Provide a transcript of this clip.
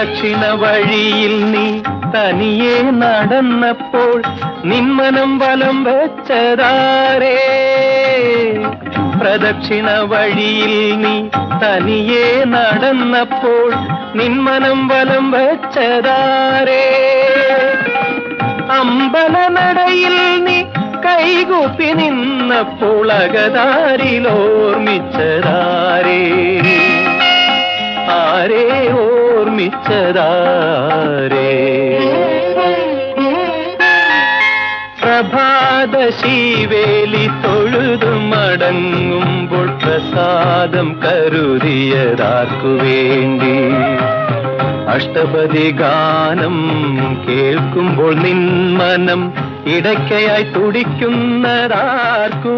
പ്രദക്ഷിണ വഴിയിൽ നീ തനിയെ നടന്നപ്പോൾ നിന്മനം വലം വെച്ചതാരേ? പ്രദക്ഷിണ വഴിയിൽ നീ തനിയെ നടന്നപ്പോൾ നിന്മനം വലം വെച്ചതാരേ? അമ്പലനടയിൽ നീ കൈകൂപ്പി നിന്നപ്പോൾ അകതാരിലോർമ്മിച്ചതാരേ? ആരേ ഓർമ്മിച്ചതാരേ? പ്രഭാത ശീവേലി തൊഴുതു മടങ്ങുമ്പോൾ പ്രസാദം കരുതിയതാർക്കു വേണ്ടി? അഷ്ടപതി ഗാനം കേൾക്കുമ്പോൾ നിൻ മനം ഇടയ്ക്കയായി തുടിക്കുന്നതാർക്കു